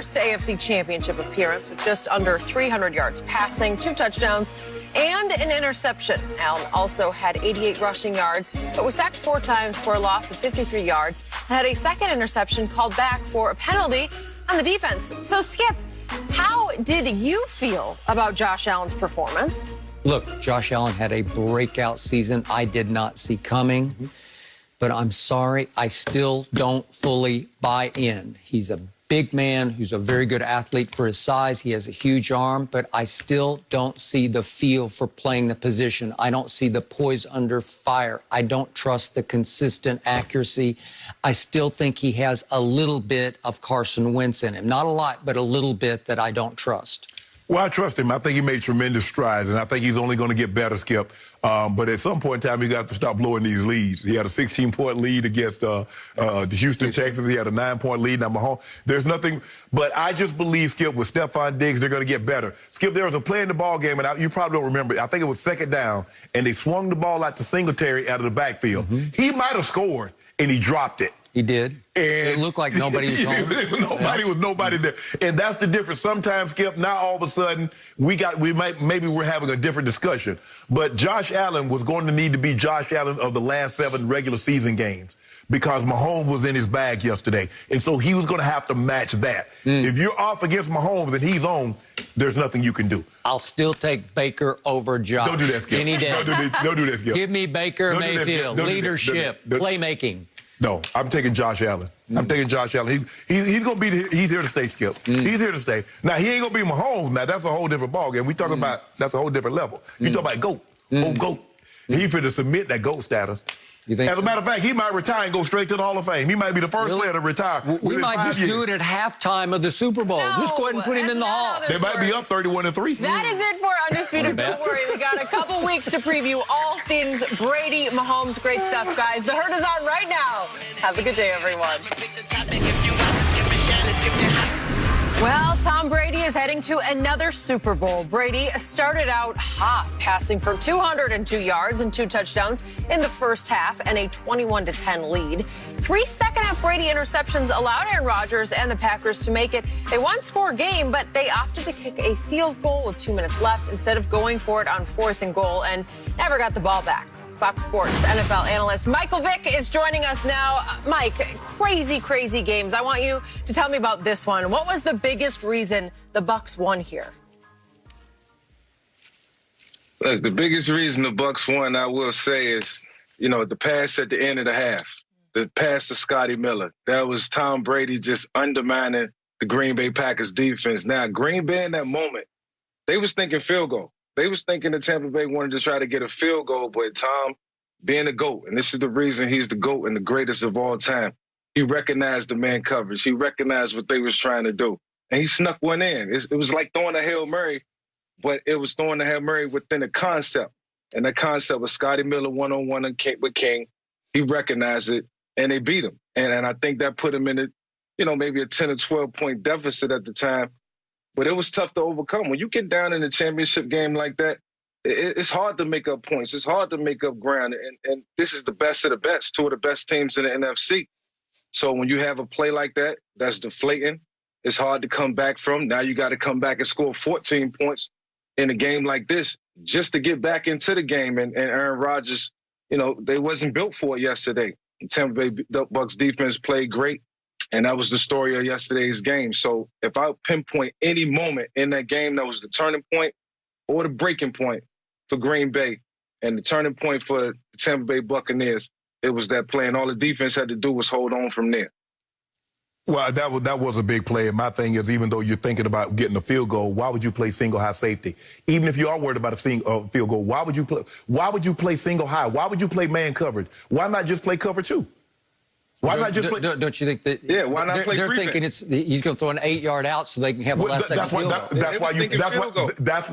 First AFC Championship appearance with just under 300 yards passing, 2 touchdowns, and an interception. Allen also had 88 rushing yards, but was sacked 4 times for a loss of 53 yards and had a second interception called back for a penalty on the defense. So, Skip, how did you feel about Josh Allen's performance? Look, Josh Allen had a breakout season I did not see coming. But I'm sorry, I still don't fully buy in. He's a big man who's a very good athlete for his size. He has a huge arm, but I still don't see the feel for playing the position. I don't see the poise under fire. I don't trust the consistent accuracy. I still think he has a little bit of Carson Wentz in him. Not a lot, but a little bit that I don't trust. Well, I trust him. I think he made tremendous strides, and I think he's only going to get better, Skip. But at some point in time, he got to stop blowing these leads. He had a 16-point lead against the Houston Texans. He had a 9-point lead. Now, Mahomes, there's nothing. But I just believe, Skip, with Stephon Diggs, they're going to get better. Skip, there was a play in the ball game, and you probably don't remember. I think it was second down, and they swung the ball out to Singletary out of the backfield. He might have scored, and he dropped it. He did. And it looked like nobody was home. Nobody there. And that's the difference. Sometimes, Skip, now all of a sudden, maybe we're having a different discussion. But Josh Allen was going to need to be Josh Allen of the last 7 regular season games because Mahomes was in his bag yesterday. And so he was going to have to match that. If you're off against Mahomes and he's on, there's nothing you can do. I'll still take Baker over Josh. Don't do that, Skip. Any day. Don't do that, Skip. Give me Baker Mayfield. Leadership, playmaking. No, I'm taking Josh Allen. I'm taking Josh Allen. He's going to be he's here to stay, Skip. He's here to stay. Now, he ain't going to be Mahomes. Now, that's a whole different ballgame. We talking about, that's a whole different level. You talk about GOAT. Oh, GOAT. He finna submit that GOAT status. As a matter of fact, he might retire and go straight to the Hall of Fame. He might be the first player to retire. We might just do it at halftime of the Super Bowl. Just go ahead and put him in the Hall. They might be up 31-3. That is it for Undisputed. Don't worry, we got a couple weeks to preview all things Brady, Mahomes. Great stuff, guys. The herd is on right now. Have a good day, everyone. Well, Tom Brady is heading to another Super Bowl. Brady started out hot, passing for 202 yards and 2 touchdowns in the first half and a 21-10 lead. 3 second-half Brady interceptions allowed Aaron Rodgers and the Packers to make it a one-score game, but they opted to kick a field goal with 2 minutes left instead of going for it on 4th and goal and never got the ball back. Fox Sports NFL analyst Michael Vick is joining us now. Mike, crazy games. I want you to tell me about this one. What was the biggest reason the Bucs won here? Look, the biggest reason the Bucs won, I will say, is, the pass at the end of the half. The pass to Scotty Miller. That was Tom Brady just undermining the Green Bay Packers defense. Now, Green Bay in that moment, they was thinking field goal. They was thinking that Tampa Bay wanted to try to get a field goal, but Tom, being a GOAT, and this is the reason he's the GOAT and the greatest of all time, he recognized the man coverage. He recognized what they was trying to do, and he snuck one in. It was like throwing a Hail Mary, but it was throwing a Hail Mary within a concept, and the concept was Scotty Miller one-on-one with King. He recognized it, and they beat him. And I think that put him in maybe a 10 or 12-point deficit at the time. But it was tough to overcome. When you get down in a championship game like that, it's hard to make up points. It's hard to make up ground. And this is the best of the best, 2 of the best teams in the NFC. So when you have a play like that, that's deflating. It's hard to come back from. Now you got to come back and score 14 points in a game like this just to get back into the game. And Aaron Rodgers, they wasn't built for it yesterday. The Tampa Bay Bucs defense played great. And that was the story of yesterday's game. So if I pinpoint any moment in that game that was the turning point or the breaking point for Green Bay and the turning point for the Tampa Bay Buccaneers, it was that play. And all the defense had to do was hold on from there. Well, that was a big play. And my thing is, even though you're thinking about getting a field goal, why would you play single high safety? Even if you are worried about a field goal, why would you play single high? Why would you play man coverage? Why not just play cover 2? Why not just play? Don't you think that? Yeah, why not play? They're thinking he's going to throw an 8-yard out so they can have a last second field goal. That's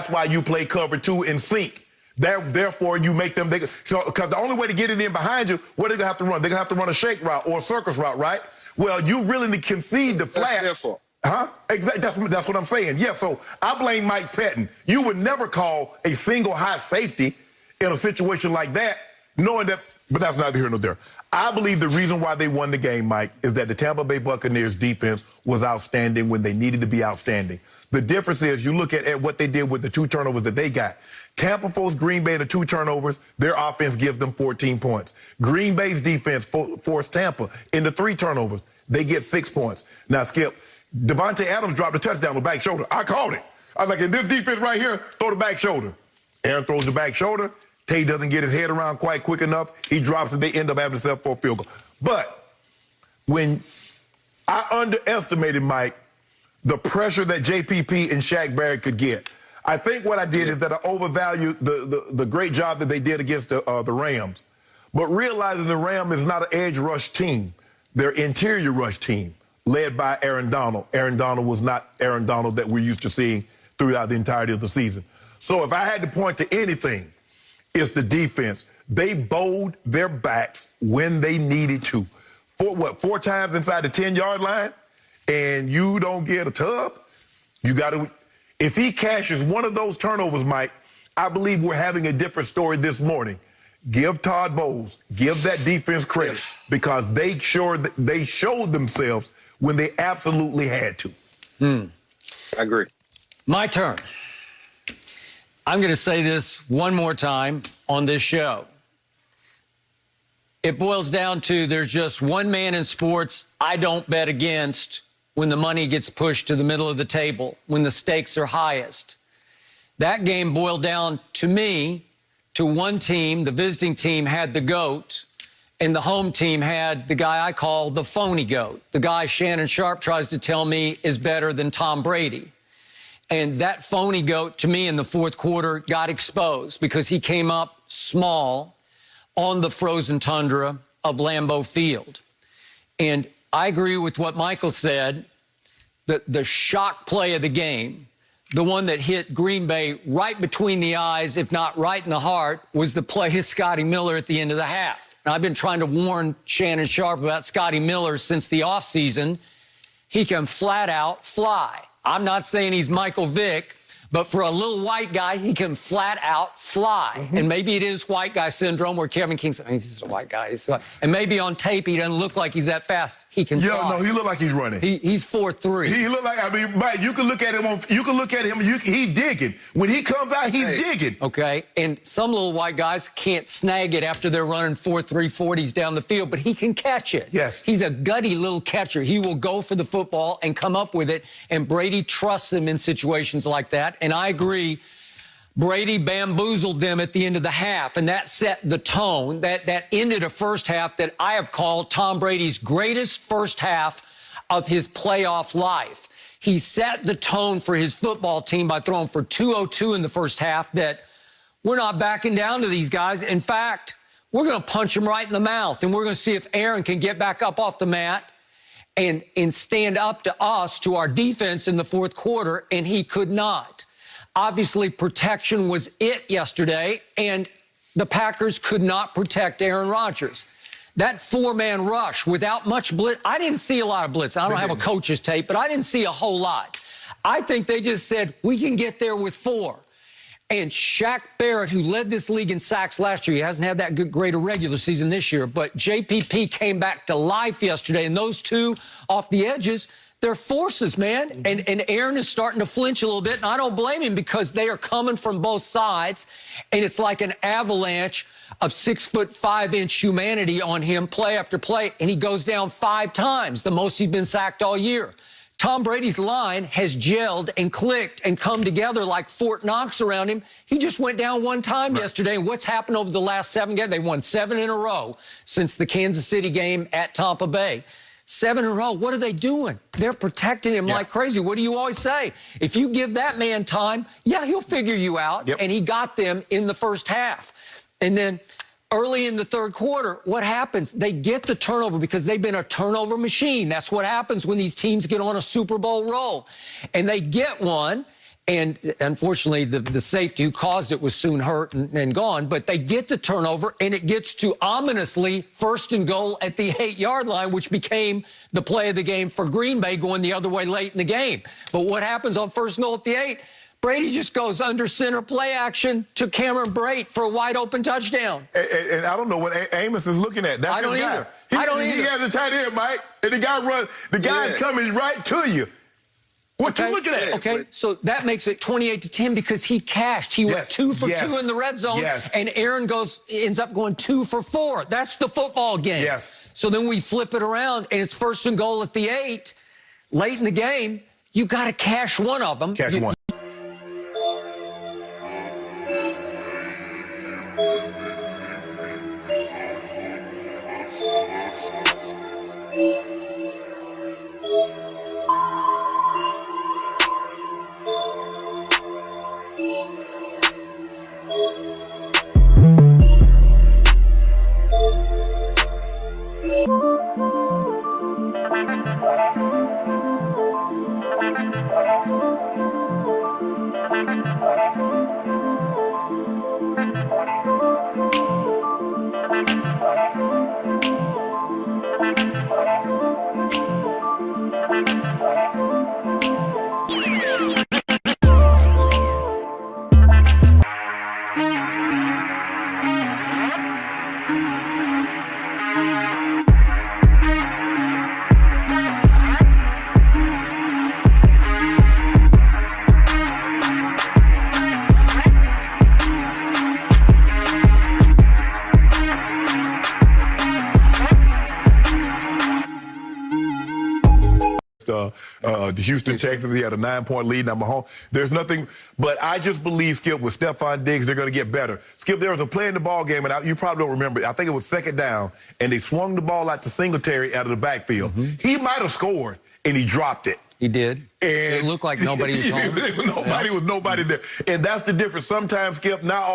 why you play cover 2 in sync. Therefore, you make them. Because the only way to get it in behind you, what are they going to have to run? They're going to have to run a shake route or a circus route, right? Well, you really concede the flat. That's their fault. Huh? Exactly. That's what I'm saying. Yeah. So I blame Mike Pettin. You would never call a single high safety in a situation like that, knowing that. But that's neither here nor there. I believe the reason why they won the game, Mike, is that the Tampa Bay Buccaneers defense was outstanding when they needed to be outstanding. The difference is you look at what they did with the 2 turnovers that they got. Tampa forced Green Bay to 2 turnovers. Their offense gives them 14 points. Green Bay's defense forced Tampa into 3 turnovers. They get 6 points. Now, Skip, Devontae Adams dropped a touchdown on the back shoulder. I called it. I was like, in this defense right here, throw the back shoulder. Aaron throws the back shoulder. Tay doesn't get his head around quite quick enough. He drops it. They end up having to settle for a field goal. But when I underestimated, Mike, the pressure that JPP and Shaq Barrett could get, I think what I did is that I overvalued the great job that they did against the Rams. But realizing the Rams is not an edge rush team. They're interior rush team led by Aaron Donald. Aaron Donald was not Aaron Donald that we're used to seeing throughout the entirety of the season. So if I had to point to anything, it's the defense. They bowed their backs when they needed to. 4 times inside the 10-yard line, and you don't get a tub? You got to. If he cashes one of those turnovers, Mike, I believe we're having a different story this morning. Give Todd Bowles, give that defense credit, because they showed themselves when they absolutely had to. I agree. My turn. I'm going to say this one more time on this show. It boils down to there's just one man in sports I don't bet against when the money gets pushed to the middle of the table, when the stakes are highest. That game boiled down, to me, to one team. The visiting team had the GOAT, and the home team had the guy I call the phony GOAT, the guy Shannon Sharpe tries to tell me is better than Tom Brady. And that phony GOAT, to me, in the fourth quarter got exposed because he came up small on the frozen tundra of Lambeau Field. And I agree with what Michael said, that the shock play of the game, the one that hit Green Bay right between the eyes, if not right in the heart, was the play of Scotty Miller at the end of the half. And I've been trying to warn Shannon Sharpe about Scotty Miller since the offseason. He can flat out fly. I'm not saying he's Michael Vick, but for a little white guy, he can flat out fly. And maybe it is white guy syndrome where Kevin King said, he's a white guy. And maybe on tape, he doesn't look like he's that fast. He can fly. No, he look like he's running. He's 4'3". He look like, I mean, Mike, you can look at him, he's digging. When he comes out, he's digging. Okay, and some little white guys can't snag it after they're running 4.3 40s down the field, but he can catch it. Yes. He's a gutty little catcher. He will go for the football and come up with it, and Brady trusts him in situations like that. And I agree, Brady bamboozled them at the end of the half, and that set the tone. That ended a first half that I have called Tom Brady's greatest first half of his playoff life. He set the tone for his football team by throwing for 202 in the first half, that we're not backing down to these guys. In fact, we're going to punch them right in the mouth, and we're going to see if Aaron can get back up off the mat and stand up to us, to our defense in the fourth quarter, and he could not. Obviously, protection was it yesterday, and the Packers could not protect Aaron Rodgers. That 4-man rush without much blitz, I didn't see a lot of blitz. I don't have a coach's tape, but I didn't see a whole lot. I think they just said, we can get there with 4. And Shaq Barrett, who led this league in sacks last year, he hasn't had that great a regular season this year, but JPP came back to life yesterday, and those two off the edges, they're forces, man. And Aaron is starting to flinch a little bit, and I don't blame him because they are coming from both sides, and it's like an avalanche of 6'5" humanity on him play after play, and he goes down 5 times, the most he's been sacked all year. Tom Brady's line has gelled and clicked and come together like Fort Knox around him. He just went down 1 time yesterday. And what's happened over the last 7 games? They won 7 in a row since the Kansas City game at Tampa Bay. 7 in a row. What are they doing? They're protecting him like crazy. What do you always say? If you give that man time, he'll figure you out. And he got them in the first half. And then early in the third quarter, what happens? They get the turnover because they've been a turnover machine. That's what happens when these teams get on a Super Bowl roll. And they get one, and unfortunately, the safety who caused it was soon hurt and gone. But they get the turnover, and it gets to ominously 1st and goal at the 8-yard line, which became the play of the game for Green Bay going the other way late in the game. But what happens on 1st and goal at the 8? Brady just goes under center play action to Cameron Brate for a wide open touchdown. And I don't know what Amos is looking at. That's I don't his guy. either. I don't either. He has a tight end, Mike, and the guy runs. The guy's coming right to you. What you looking at? Okay, so that makes it 28-10 because he cashed. He went 2 for 2 in the red zone, and Aaron ends up going 2 for 4. That's the football game. Yes. So then we flip it around, and it's 1st and goal at the 8. Late in the game, you got to cash one of them. Cash one. The Houston Texans, he had a 9-point lead. Now, Mahomes, there's nothing, but I just believe, Skip, with Stephon Diggs, they're going to get better. Skip, there was a play in the ball game, and you probably don't remember. I think it was 2nd down, and they swung the ball out to Singletary out of the backfield. He might have scored, and he dropped it. He did. And it looked like nobody was home. Nobody was nobody there. And that's the difference. Sometimes, Skip, not